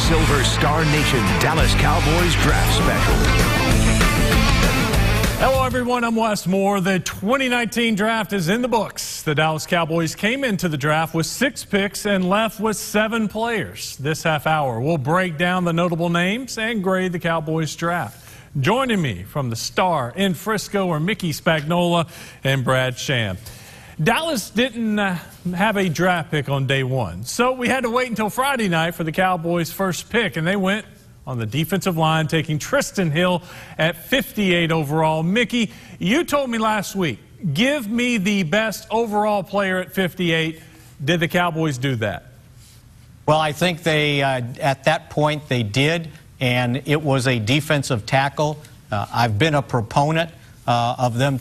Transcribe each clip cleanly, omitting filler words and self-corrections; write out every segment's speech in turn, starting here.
Silver Star Nation Dallas Cowboys Draft Special. Hello, everyone. I'm Wes Moore. The 2019 draft is in the books. The Dallas Cowboys came into the draft with 6 picks and left with 7 players. This half hour, we'll break down the notable names and grade the Cowboys draft. Joining me from the Star in Frisco are Mickey Spagnola and Brad Sham. Dallas didn't have a draft pick on day one, so we had to wait until Friday night for the Cowboys' first pick, and they went on the defensive line, taking Trysten Hill at 58 overall. Mickey, you told me last week, give me the best overall player at 58. Did the Cowboys do that? Well, I think they, at that point, they did, and it was a defensive tackle. I've been a proponent of them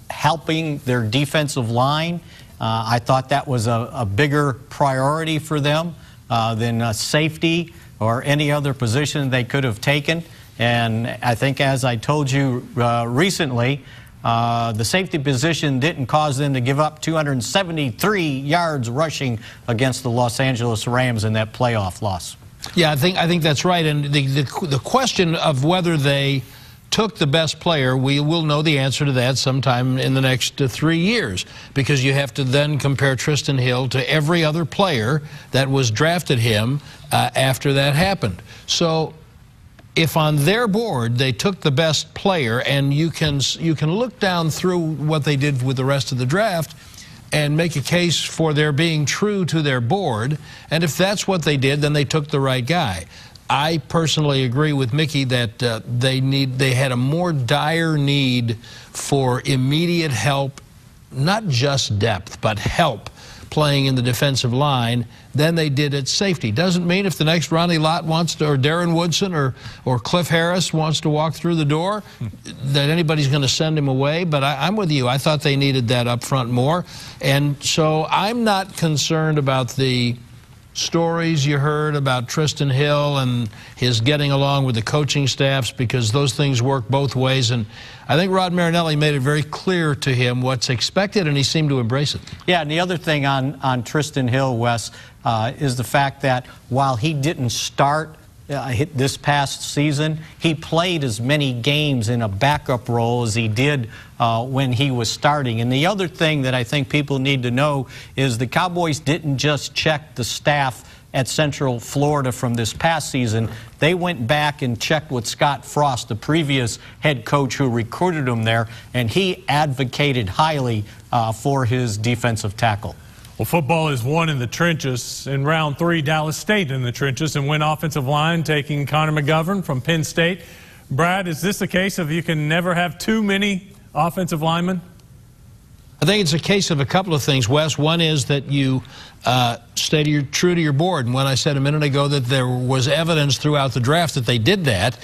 helping their defensive line. I thought that was a bigger priority for them than safety or any other position they could have taken. And I think, as I told you recently, the safety position didn't cause them to give up 273 yards rushing against the Los Angeles Rams in that playoff loss. Yeah, I think that's right. And the question of whether they took the best player, we will know the answer to that sometime in the next 3 years, because you have to then compare Trysten Hill to every other player that was drafted him after that happened. So if on their board they took the best player, and you can look down through what they did with the rest of the draft and make a case for their being true to their board, and if that's what they did, then they took the right guy. I personally agree with Mickey that they had a more dire need for immediate help, not just depth, but help playing in the defensive line than they did at safety. Doesn't mean if the next Ronnie Lott wants to, or Darren Woodson or Cliff Harris wants to walk through the door, that anybody's going to send him away. But I'm with you. I thought they needed that up front more. And so I'm not concerned about the stories you heard about Trysten Hill and his getting along with the coaching staffs, because those things work both ways. And I think Rod Marinelli made it very clear to him what's expected, and he seemed to embrace it. Yeah, and the other thing on Trysten Hill, Wes, is the fact that while he didn't start this past season, he played as many games in a backup role as he did when he was starting. And the other thing that I think people need to know is the Cowboys didn't just check the staff at Central Florida from this past season. They went back and checked with Scott Frost, the previous head coach who recruited him there, and he advocated highly for his defensive tackle. Well, football is won in the trenches. In round 3, Dallas stayed in the trenches and went offensive line, taking Connor McGovern from Penn State. Brad, is this a case of you can never have too many offensive linemen? I think it's a case of a couple of things, Wes. One is that you stay true to your board. And when I said a minute ago that there was evidence throughout the draft that they did that,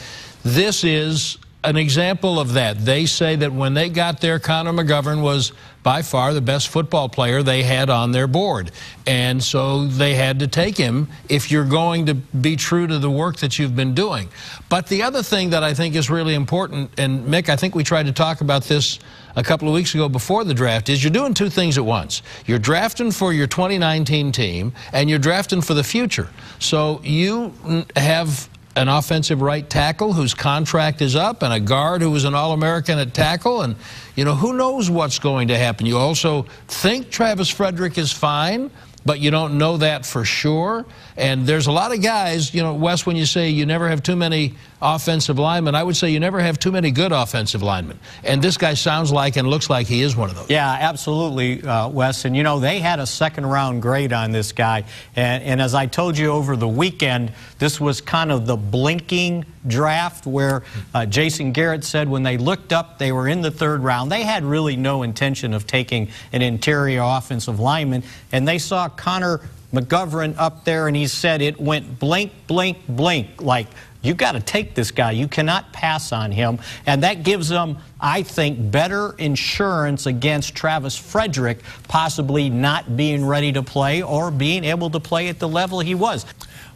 this is an example of that. They say that when they got there, Connor McGovern was by far the best football player they had on their board. And so they had to take him if you're going to be true to the work that you've been doing. But the other thing that I think is really important, and Mick, I think we tried to talk about this a couple of weeks ago before the draft, is you're doing 2 things at once. You're drafting for your 2019 team, and you're drafting for the future. So you have an offensive right tackle whose contract is up, and a guard who was an All-American at tackle, and you know, who knows what's going to happen. You also think Travis Frederick is fine, but you don't know that for sure. And there's a lot of guys, you know, Wes, when you say you never have too many offensive linemen, I would say you never have too many good offensive linemen. And this guy sounds like and looks like he is one of those. Yeah, absolutely, Wes. And, you know, they had a second-round grade on this guy. And as I told you over the weekend, this was kind of the blinking draft where Jason Garrett said when they looked up, they were in the 3rd round. They had really no intention of taking an interior offensive lineman. And they saw Connor McGovern up there, and he said it went blink, blink, blink, like, you got to take this guy. You cannot pass on him. And that gives them, I think, better insurance against Travis Frederick possibly not being ready to play or being able to play at the level he was.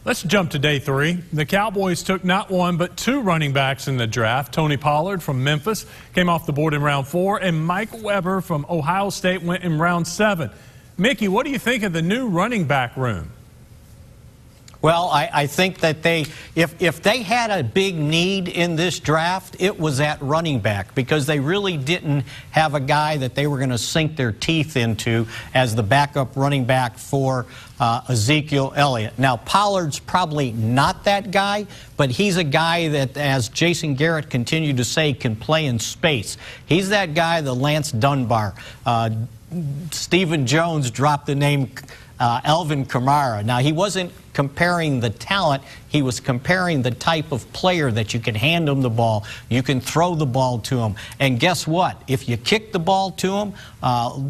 Let's jump to day 3. The Cowboys took not 1 but 2 running backs in the draft. Tony Pollard from Memphis came off the board in round 4, and Mike Weber from Ohio State went in round 7. Mickey, what do you think of the new running back room? Well, I think that if they had a big need in this draft, it was at running back, because they really didn't have a guy that they were going to sink their teeth into as the backup running back for Ezekiel Elliott. Now, Pollard's probably not that guy, but he's a guy that, as Jason Garrett continued to say, can play in space. He's that guy, the Lance Dunbar. Stephen Jones dropped the name Alvin Kamara. Now, he wasn't comparing the talent, he was comparing the type of player that you can hand him the ball, you can throw the ball to him. And guess what? If you kick the ball to him,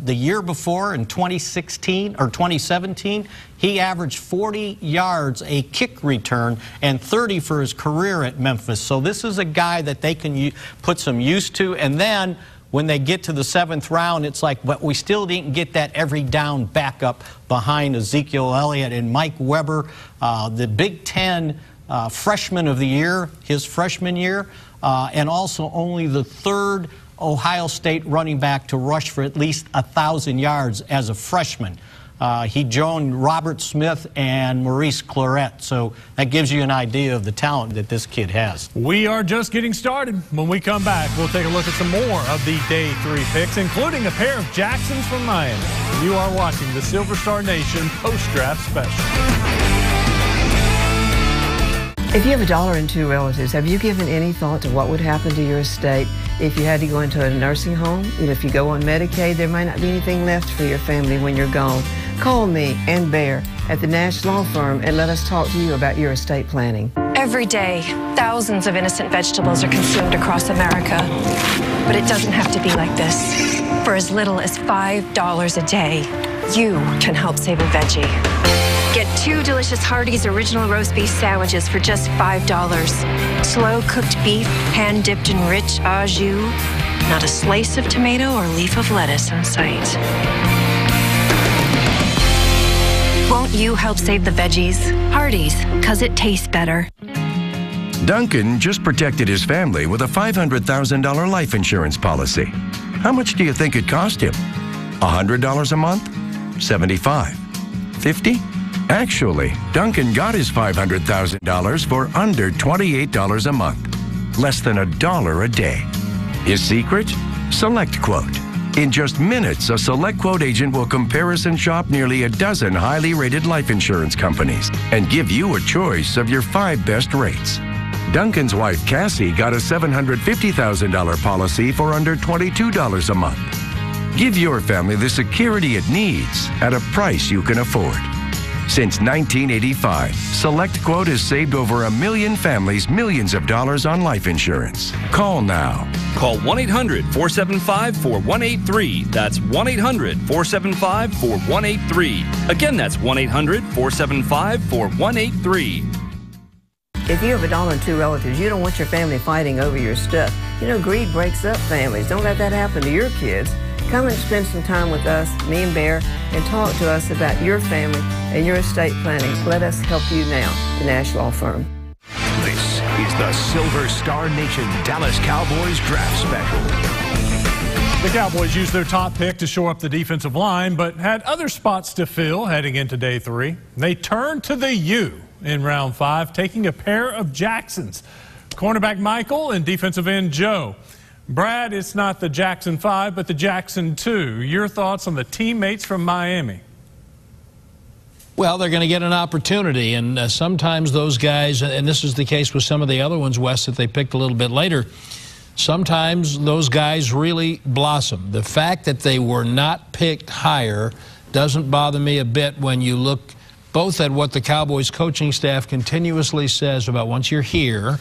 the year before in 2016 or 2017, he averaged 40 yards a kick return and 30 for his career at Memphis. So this is a guy that they can put some use to. And then when they get to the 7th round, it's like, but we still didn't get that every down backup behind Ezekiel Elliott. And Mike Weber, the Big Ten freshman of the year, his freshman year, and also only the 3rd Ohio State running back to rush for at least 1,000 yards as a freshman. He joined Robert Smith and Maurice Clarett, so that gives you an idea of the talent that this kid has. We are just getting started. When we come back, we'll take a look at some more of the Day 3 picks, including a pair of Jacksons from Miami. You are watching the Silver Star Nation Post-Draft Special. If you have a dollar and 2 relatives, have you given any thought to what would happen to your estate if you had to go into a nursing home? You know, if you go on Medicaid, there might not be anything left for your family when you're gone. Call me, Ann Baer, at the Nash Law Firm, and let us talk to you about your estate planning. Every day, thousands of innocent vegetables are consumed across America. But it doesn't have to be like this. For as little as $5 a day, you can help save a veggie. Get 2 delicious Hardee's Original Roast Beef Sandwiches for just $5. Slow-cooked beef, hand-dipped in rich au jus. Not a slice of tomato or leaf of lettuce in sight. Won't you help save the veggies? Hardee's, 'cause it tastes better. Duncan just protected his family with a $500,000 life insurance policy. How much do you think it cost him? $100 a month? $75? $50? Actually, Duncan got his $500,000 for under $28 a month, less than $1 a day. His secret? SelectQuote. In just minutes, a SelectQuote agent will comparison shop nearly a dozen highly rated life insurance companies and give you a choice of your 5 best rates. Duncan's wife, Cassie, got a $750,000 policy for under $22 a month. Give your family the security it needs at a price you can afford. Since 1985, SelectQuote has saved over 1 million families millions of dollars on life insurance. Call now. Call 1-800-475-4183. That's 1-800-475-4183. Again, that's 1-800-475-4183. If you have a dollar and 2 relatives, you don't want your family fighting over your stuff. You know, greed breaks up families. Don't let that happen to your kids. Come and spend some time with us, me and Bear, and talk to us about your family and your estate planning. Let us help you now, the Nash Law Firm. This is the Silver Star Nation Dallas Cowboys Draft Special. The Cowboys used their top pick to shore up the defensive line, but had other spots to fill heading into Day 3. They turned to the U in round 5, taking a pair of Jacksons, cornerback Michael and defensive end Joe. Brad, it's not the Jackson 5, but the Jackson 2. Your thoughts on the teammates from Miami? Well, they're going to get an opportunity, and sometimes those guys, and this is the case with some of the other ones, Wes, that they picked a little bit later, sometimes those guys really blossom. The fact that they were not picked higher doesn't bother me a bit when you look both at what the Cowboys coaching staff continuously says about once you're here,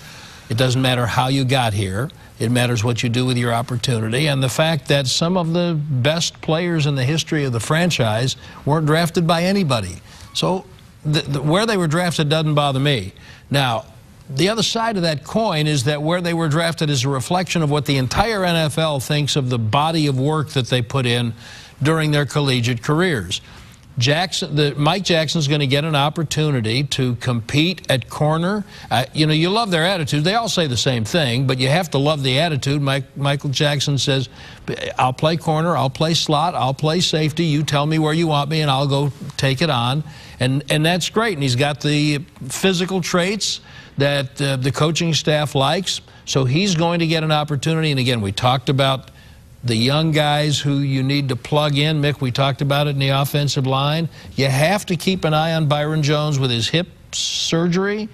it doesn't matter how you got here. It matters what you do with your opportunity. And the fact that some of the best players in the history of the franchise weren't drafted by anybody. So where they were drafted doesn't bother me. Now, the other side of that coin is that where they were drafted is a reflection of what the entire NFL thinks of the body of work that they put in during their collegiate careers. Mike Jackson's going to get an opportunity to compete at corner. You know, you love their attitude. They all say the same thing, but you have to love the attitude. Michael Jackson says, I'll play corner, I'll play slot, I'll play safety. You tell me where you want me, and I'll go take it on. And that's great. And he's got the physical traits that the coaching staff likes. So he's going to get an opportunity. And again, we talked about the young guys who you need to plug in. Mick, we talked about it in the offensive line. You have to keep an eye on Byron Jones with his hip surgery.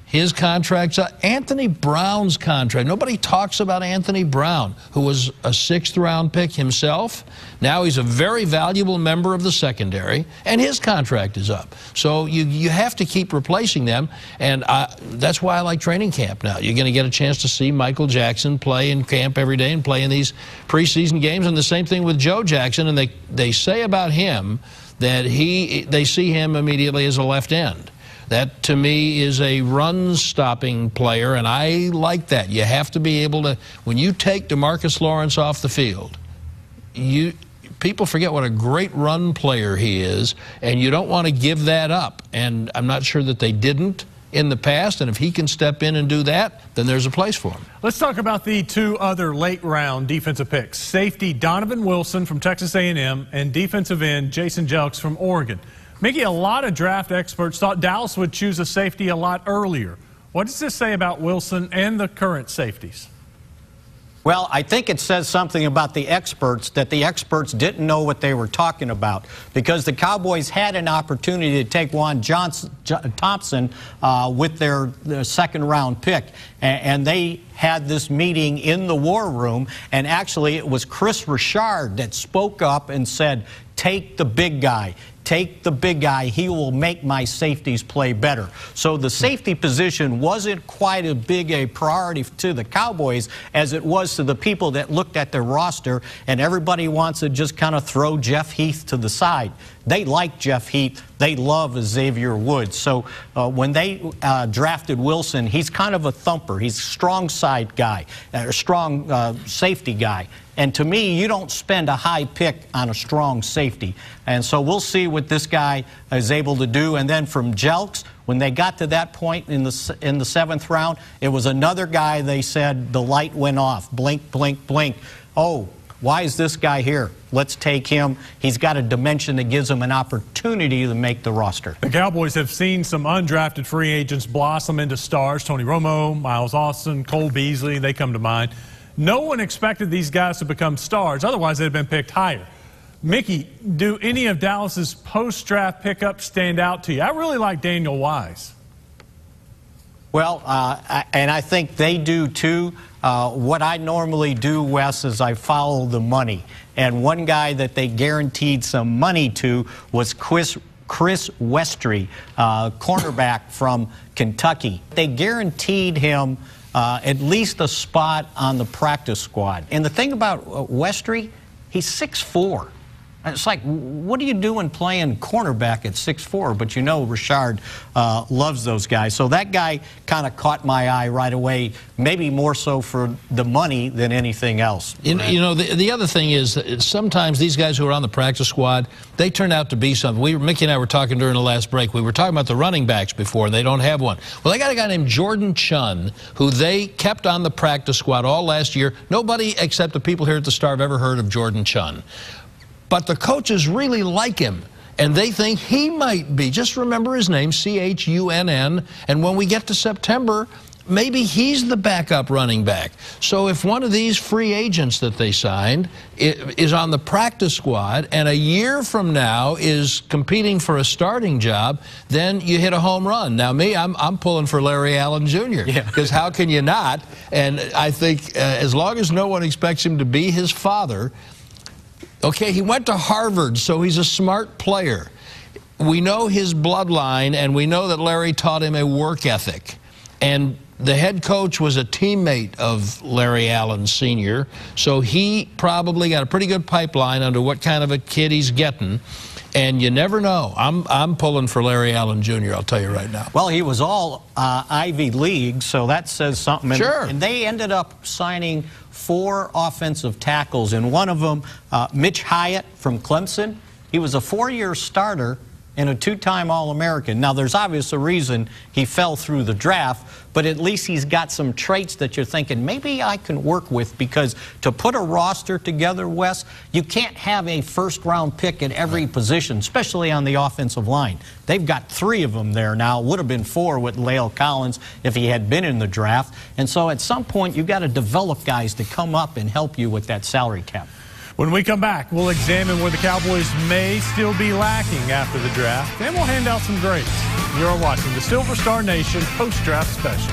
His contract's up. Anthony Brown's contract. Nobody talks about Anthony Brown, who was a 6th-round pick himself. Now he's a very valuable member of the secondary, and his contract is up. So you have to keep replacing them, and that's why I like training camp now. You're going to get a chance to see Michael Jackson play in camp every day and play in these preseason games, and the same thing with Joe Jackson. And they say about him that they see him immediately as a left end. That, to me, is a run-stopping player, and I like that. You have to be able to, when you take DeMarcus Lawrence off the field, people forget what a great run player he is, and you don't want to give that up. And I'm not sure that they didn't in the past, and if he can step in and do that, then there's a place for him. Let's talk about the 2 other late-round defensive picks. Safety Donovan Wilson from Texas A&M and defensive end Jason Jelks from Oregon. Mickey, a lot of draft experts thought Dallas would choose a safety a lot earlier. What does this say about Wilson and the current safeties? Well, I think it says something about the experts, that the experts didn't know what they were talking about, because the Cowboys had an opportunity to take Juan Thompson with their 2nd-round pick, and they had this meeting in the war room, and actually it was Chris Richard that spoke up and said, take the big guy. Take the big guy. He will make my safeties play better. So the safety position wasn't quite as big a priority to the Cowboys as it was to the people that looked at their roster, and everybody wants to just kind of throw Jeff Heath to the side. They like Jeff Heath. They love Xavier Woods. So when they drafted Wilson, he's kind of a thumper. He's a strong side guy, a strong safety guy. And to me, you don't spend a high pick on a strong safety. And so we'll see what this guy is able to do. And then from Jelks, when they got to that point in the 7th round, it was another guy they said the light went off. Blink, blink, blink. Oh, why is this guy here? Let's take him. He's got a dimension that gives him an opportunity to make the roster. The Cowboys have seen some undrafted free agents blossom into stars. Tony Romo, Miles Austin, Cole Beasley, they come to mind. No one expected these guys to become stars. Otherwise, they'd have been picked higher. Mickey, do any of Dallas's post-draft pickups stand out to you? I really like Daniel Wise. Well, and I think they do too. What I normally do, Wes, is I follow the money. And one guy that they guaranteed some money to was Chris Westry, cornerback from Kentucky. They guaranteed him at least a spot on the practice squad. And the thing about Westry, he's 6'4". It's like, what are you doing playing cornerback at 6'4"? But you know Richard loves those guys. So that guy kind of caught my eye right away, maybe more so for the money than anything else. You know, the other thing is that sometimes these guys who are on the practice squad, they turn out to be something. Mickey and I were talking during the last break. We were talking about the running backs before, and they don't have one. Well, they got a guy named Jordan Chunn, who they kept on the practice squad all last year. Nobody except the people here at the Star have ever heard of Jordan Chunn. But the coaches really like him, and they think he might be. Just remember his name, C-H-U-N-N, and when we get to September, maybe he's the backup running back. So if one of these free agents that they signed is on the practice squad and a year from now is competing for a starting job, then you hit a home run. Now, I'm pulling for Larry Allen Jr. because how can you not? And I think as long as no one expects him to be his father. Okay, he went to Harvard, so he's a smart player. We know his bloodline, and we know that Larry taught him a work ethic. And the head coach was a teammate of Larry Allen Sr., so he probably got a pretty good pipeline under what kind of a kid he's getting. And you never know. I'm pulling for Larry Allen Jr., I'll tell you right now. Well, he was all Ivy League, so that says something. Sure. And they ended up signing 4 offensive tackles, and one of them, Mitch Hyatt from Clemson, He was a 4-year starter and a 2-time All-American. Now, there's obvious a reason he fell through the draft, but at least he's got some traits that you're thinking, maybe I can work with, because to put a roster together, Wes, you can't have a first-round pick at every position, especially on the offensive line. They've got 3 of them there now. Would have been 4 with La'el Collins if he had been in the draft. And so at some point, you've got to develop guys to come up and help you with that salary cap. When we come back, we'll examine where the Cowboys may still be lacking after the draft, and we'll hand out some grades. You're watching the Silver Star Nation Post-Draft Special.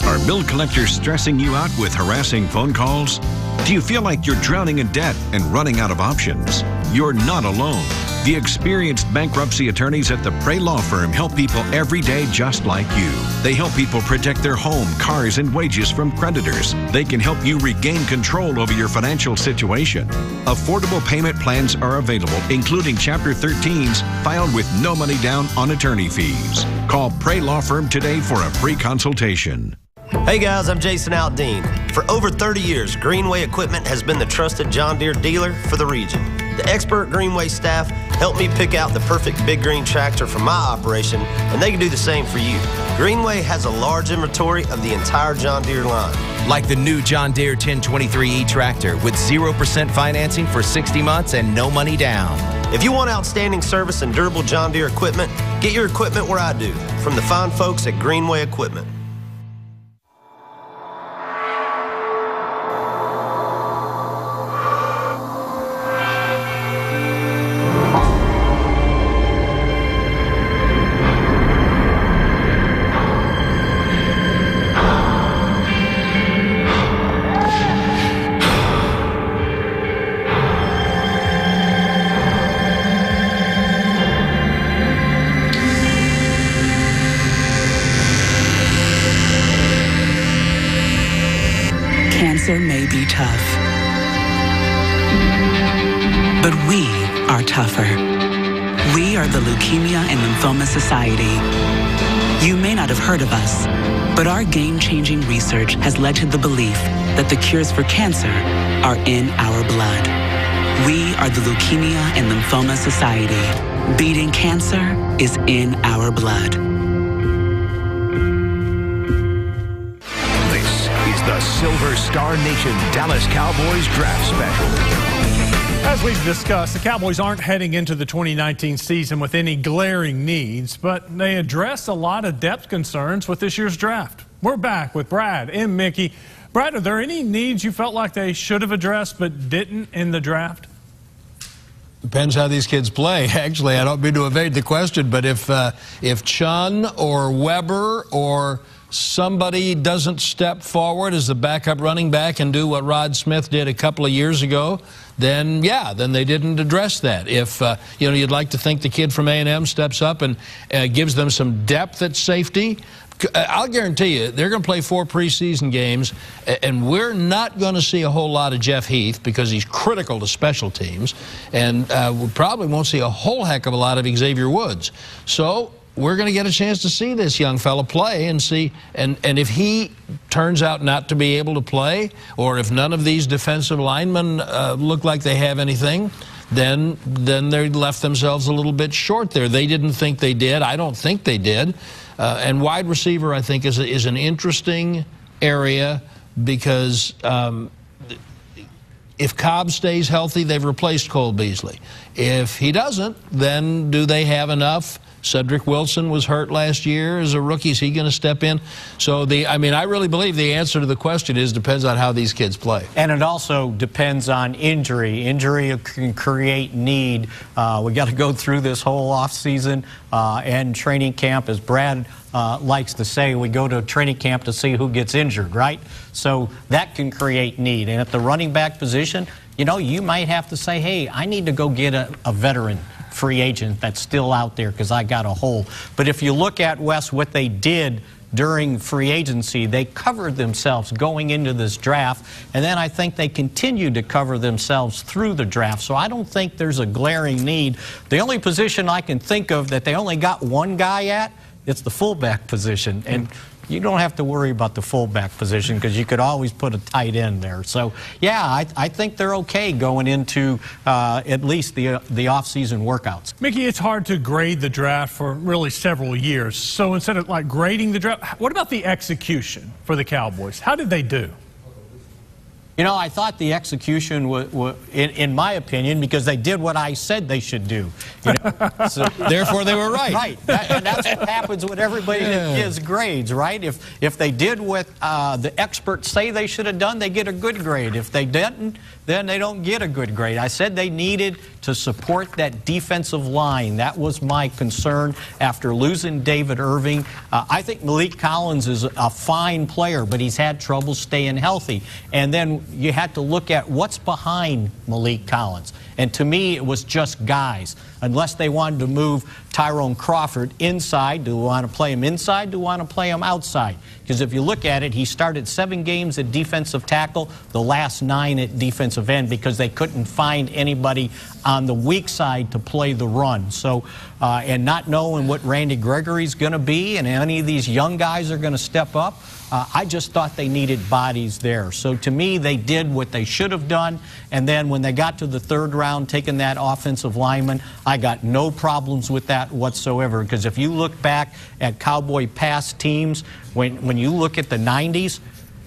Are bill collectors stressing you out with harassing phone calls? Do you feel like you're drowning in debt and running out of options? You're not alone. The experienced bankruptcy attorneys at the Prey Law Firm help people every day just like you. They help people protect their home, cars, and wages from creditors. They can help you regain control over your financial situation. Affordable payment plans are available, including Chapter 13s filed with no money down on attorney fees. Call Prey Law Firm today for a free consultation. Hey guys, I'm Jason Aldean. For over 30 years, Greenway Equipment has been the trusted John Deere dealer for the region. The expert Greenway staff helped me pick out the perfect Big Green tractor for my operation, and they can do the same for you. Greenway has a large inventory of the entire John Deere line. Like the new John Deere 1023E tractor with 0% financing for 60 months and no money down. If you want outstanding service and durable John Deere equipment, get your equipment where I do, from the fine folks at Greenway Equipment. Cancer may be tough, but we are tougher. We are the Leukemia and Lymphoma Society. You may not have heard of us, but our game-changing research has led to the belief that the cures for cancer are in our blood. We are the Leukemia and Lymphoma Society. Beating cancer is in our blood. The Silver Star Nation Dallas Cowboys Draft Special. As we've discussed, the Cowboys aren't heading into the 2019 season with any glaring needs, but they address a lot of depth concerns with this year's draft. We're back with Brad and Mickey. Brad, are there any needs you felt like they should have addressed but didn't in the draft? Depends how these kids play. Actually, I don't mean to evade the question, but if Chun or Weber or somebody doesn't step forward as the backup running back and do what Rod Smith did a couple of years ago, then yeah, then they didn't address that. If you know, you'd like to think the kid from A&M steps up and gives them some depth at safety, I'll guarantee you they're going to play 4 preseason games, and we're not going to see a whole lot of Jeff Heath because he's critical to special teams, and we probably won't see a whole heck of a lot of Xavier Woods. So we're going to get a chance to see this young fella play and see, and if he turns out not to be able to play, or if none of these defensive linemen look like they have anything, then they left themselves a little bit short there. They didn't think they did. I don't think they did. And wide receiver, I think, is an interesting area because if Cobb stays healthy, they've replaced Cole Beasley. If he doesn't, then do they have enough? Cedric Wilson was hurt last year as a rookie. Is he going to step in? So, I mean, I really believe the answer to the question depends on how these kids play. And it also depends on injury. Injury can create need. We got to go through this whole offseason and training camp. As Brad likes to say, we go to training camp to see who gets injured, right? So that can create need. And at the running back position, you know, you might have to say, hey, I need to go get a veteran free agent that's still out there because I got a hole. But if you look at, Wes, what they did during free agency, they covered themselves going into this draft, and then I think they continued to cover themselves through the draft. So I don't think there's a glaring need. The only position I can think of that they only got one guy at, it's the fullback position. And you don't have to worry about the fullback position because you could always put a tight end there. So, yeah, I think they're okay going into at least the off-season workouts. Mickey, it's hard to grade the draft for really several years. So instead of like grading the draft, what about the execution for the Cowboys? How did they do? You know, I thought the execution was, in my opinion, because they did what I said they should do. You know? So, therefore, they were right. Right. And that's what happens with everybody that gives grades, right? If they did what the experts say they should have done, they get a good grade. If they didn't, then they don't get a good grade. I said they needed to support that defensive line. That was my concern after losing David Irving. I think Maliek Collins is a fine player, but he's had trouble staying healthy. And then you had to look at what's behind Maliek Collins. And to me, it was just guys. Unless they wanted to move Tyrone Crawford inside, do we want to play him inside? Do we want to play him outside? Because if you look at it, he started 7 games at defensive tackle, the last 9 at defensive end because they couldn't find anybody on the weak side to play the run. So, and not knowing what Randy Gregory's going to be and any of these young guys are going to step up, I just thought they needed bodies there. So to me, they did what they should have done. And then when they got to the 3rd round, taking that offensive lineman, I got no problems with that whatsoever. Because if you look back at Cowboy past teams, when you look at the 90s,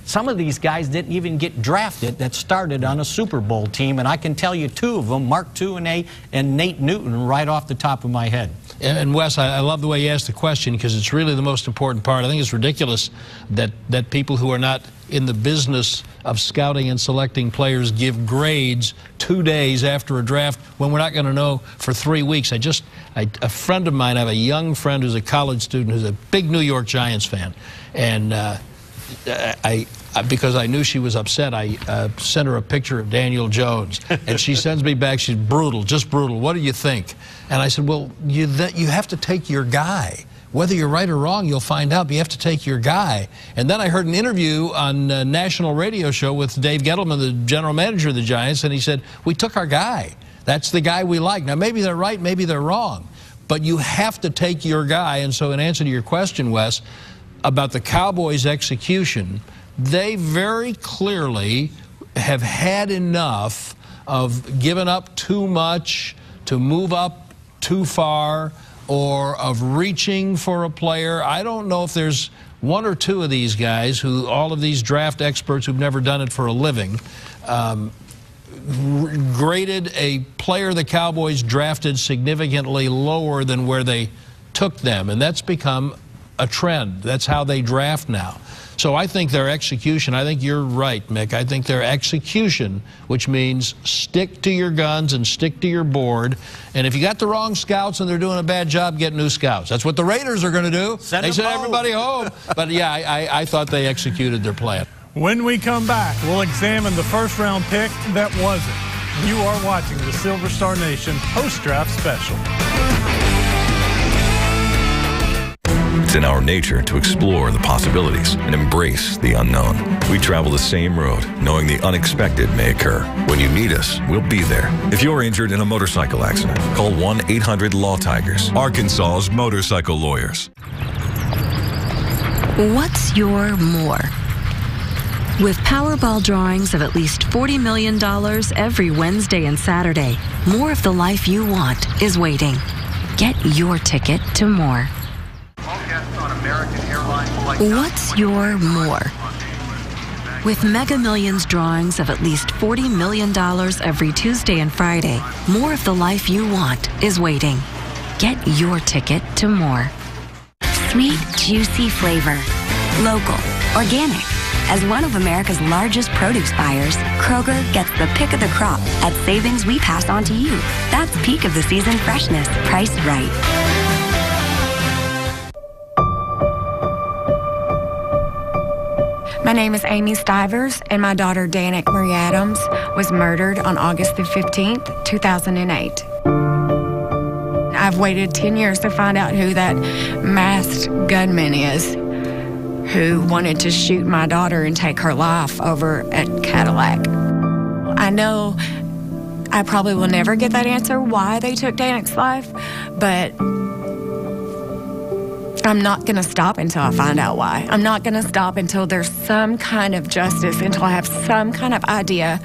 some of these guys didn't even get drafted that started on a Super Bowl team. And I can tell you 2 of them, Mark Tuinei and Nate Newton, right off the top of my head. And Wes, I love the way you asked the question because it's really the most important part. I think it's ridiculous that people who are not in the business of scouting and selecting players give grades 2 days after a draft when we're not going to know for 3 weeks. A friend of mine, I have a young friend who's a college student who's a big New York Giants fan, and because I knew she was upset, I sent her a picture of Daniel Jones, and she sends me back, she's brutal, just brutal. What do you think? And I said, well, you have to take your guy. Whether you're right or wrong, you'll find out, but you have to take your guy. And then I heard an interview on a national radio show with Dave Gettleman, the general manager of the Giants, and he said, we took our guy. That's the guy we like. Now, maybe they're right, maybe they're wrong, but you have to take your guy. And so in answer to your question, Wes, about the Cowboys' execution, they very clearly have had enough of giving up too much to move up too far or of reaching for a player. I don't know if there's 1 or 2 of these guys who, all of these draft experts who've never done it for a living, graded a player the Cowboys drafted significantly lower than where they took them. And that's become a trend. That's how they draft now. So I think their execution, I think you're right, Mick. I think their execution, which means stick to your guns and stick to your board. And if you got the wrong scouts and they're doing a bad job, get new scouts. That's what the Raiders are going to do. They send everybody home. But yeah, I thought they executed their plan. When we come back, we'll examine the first-round pick that wasn't. You are watching the Silver Star Nation post-draft special. It's in our nature to explore the possibilities and embrace the unknown. We travel the same road, knowing the unexpected may occur. When you need us, we'll be there. If you're injured in a motorcycle accident, call 1-800-LAW-TIGERS, Arkansas's motorcycle lawyers. What's your more? With Powerball drawings of at least $40 million every Wednesday and Saturday, more of the life you want is waiting. Get your ticket to more. What's your more? With Mega Millions drawings of at least $40 million every Tuesday and Friday, more of the life you want is waiting. Get your ticket to more. Sweet, juicy flavor. Local, organic. As one of America's largest produce buyers, Kroger gets the pick of the crop at savings we pass on to you. That's peak of the season freshness, priced right. My name is Amy Stivers, and my daughter, Danik Marie Adams, was murdered on August the 15th, 2008. I've waited 10 years to find out who that masked gunman is who wanted to shoot my daughter and take her life over at Cadillac. I know I probably will never get that answer why they took Danik's life, but I'm not going to stop until I find out why. I'm not going to stop until there's some kind of justice, until I have some kind of idea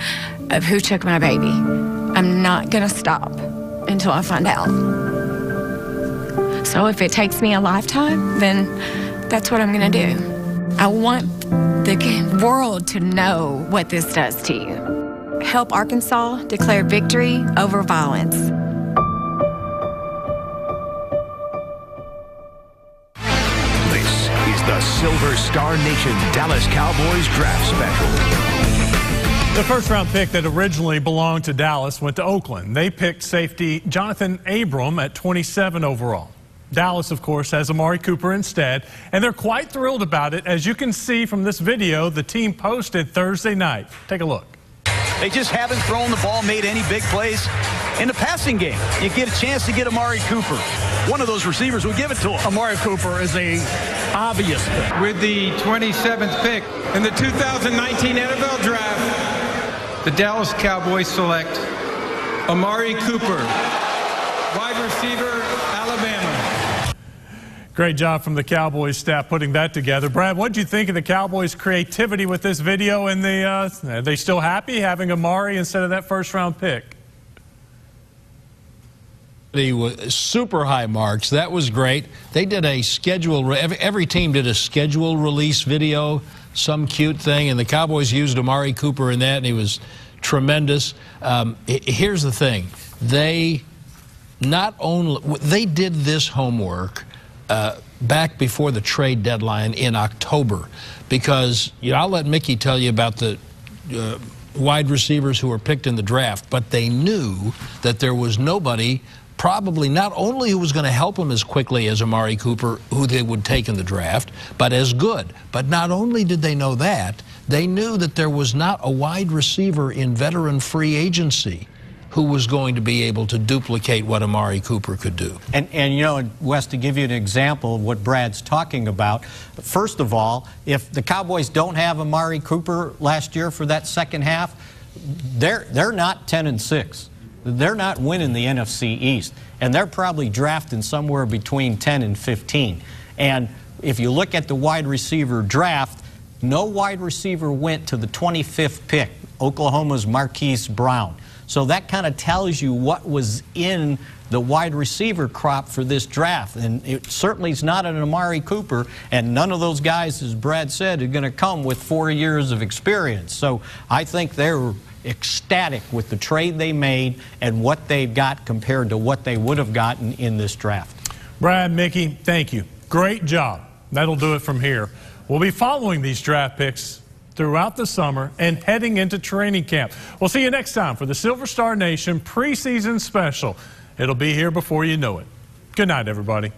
of who took my baby. I'm not going to stop until I find out. So if it takes me a lifetime, then that's what I'm going to do. I want the world to know what this does to you. Help Arkansas declare victory over violence. This is the Silver Star Nation Dallas Cowboys Draft Special. The first-round pick that originally belonged to Dallas went to Oakland. They picked safety Jonathan Abram at 27 overall. Dallas, of course, has Amari Cooper instead, and they're quite thrilled about it, as you can see from this video the team posted Thursday night. Take a look. They just haven't thrown the ball, made any big plays in the passing game. You get a chance to get Amari Cooper. One of those receivers would give it to him. Amari Cooper is a obvious pick. With the 27th pick in the 2019 NFL Draft, the Dallas Cowboys select Amari Cooper, wide receiver, Alabama. Great job from the Cowboys staff putting that together. Brad, what did you think of the Cowboys' creativity with this video? And are they still happy having Amari instead of that first-round pick? He was super high marks. That was great. They did a schedule. Every team did a schedule release video, some cute thing, and the Cowboys used Amari Cooper in that, and he was tremendous. Here's the thing: they did this homework back before the trade deadline in October, because I'll let Mickey tell you about the wide receivers who were picked in the draft, but they knew that there was nobody, probably not only who was going to help them as quickly as Amari Cooper, who they would take in the draft, but as good. But not only did they know that, they knew that there was not a wide receiver in veteran free agency who was going to be able to duplicate what Amari Cooper could do. And Wes, to give you an example of what Brad's talking about, first of all, if the Cowboys don't have Amari Cooper last year for that second half, they're not 10-6. They're not winning the NFC East, and they're probably drafting somewhere between 10 and 15. And if you look at the wide receiver draft, no wide receiver went to the 25th pick, Oklahoma's Marquise Brown. So that kind of tells you what was in the wide receiver crop for this draft. And it certainly is not an Amari Cooper, and none of those guys, as Brad said, are going to come with 4 years of experience. So I think they're ecstatic with the trade they made and what they've got compared to what they would have gotten in this draft. Brad, Mickey, thank you. Great job. That'll do it from here. We'll be following these draft picks throughout the summer and heading into training camp. We'll see you next time for the Silver Star Nation preseason special. It'll be here before you know it. Good night, everybody.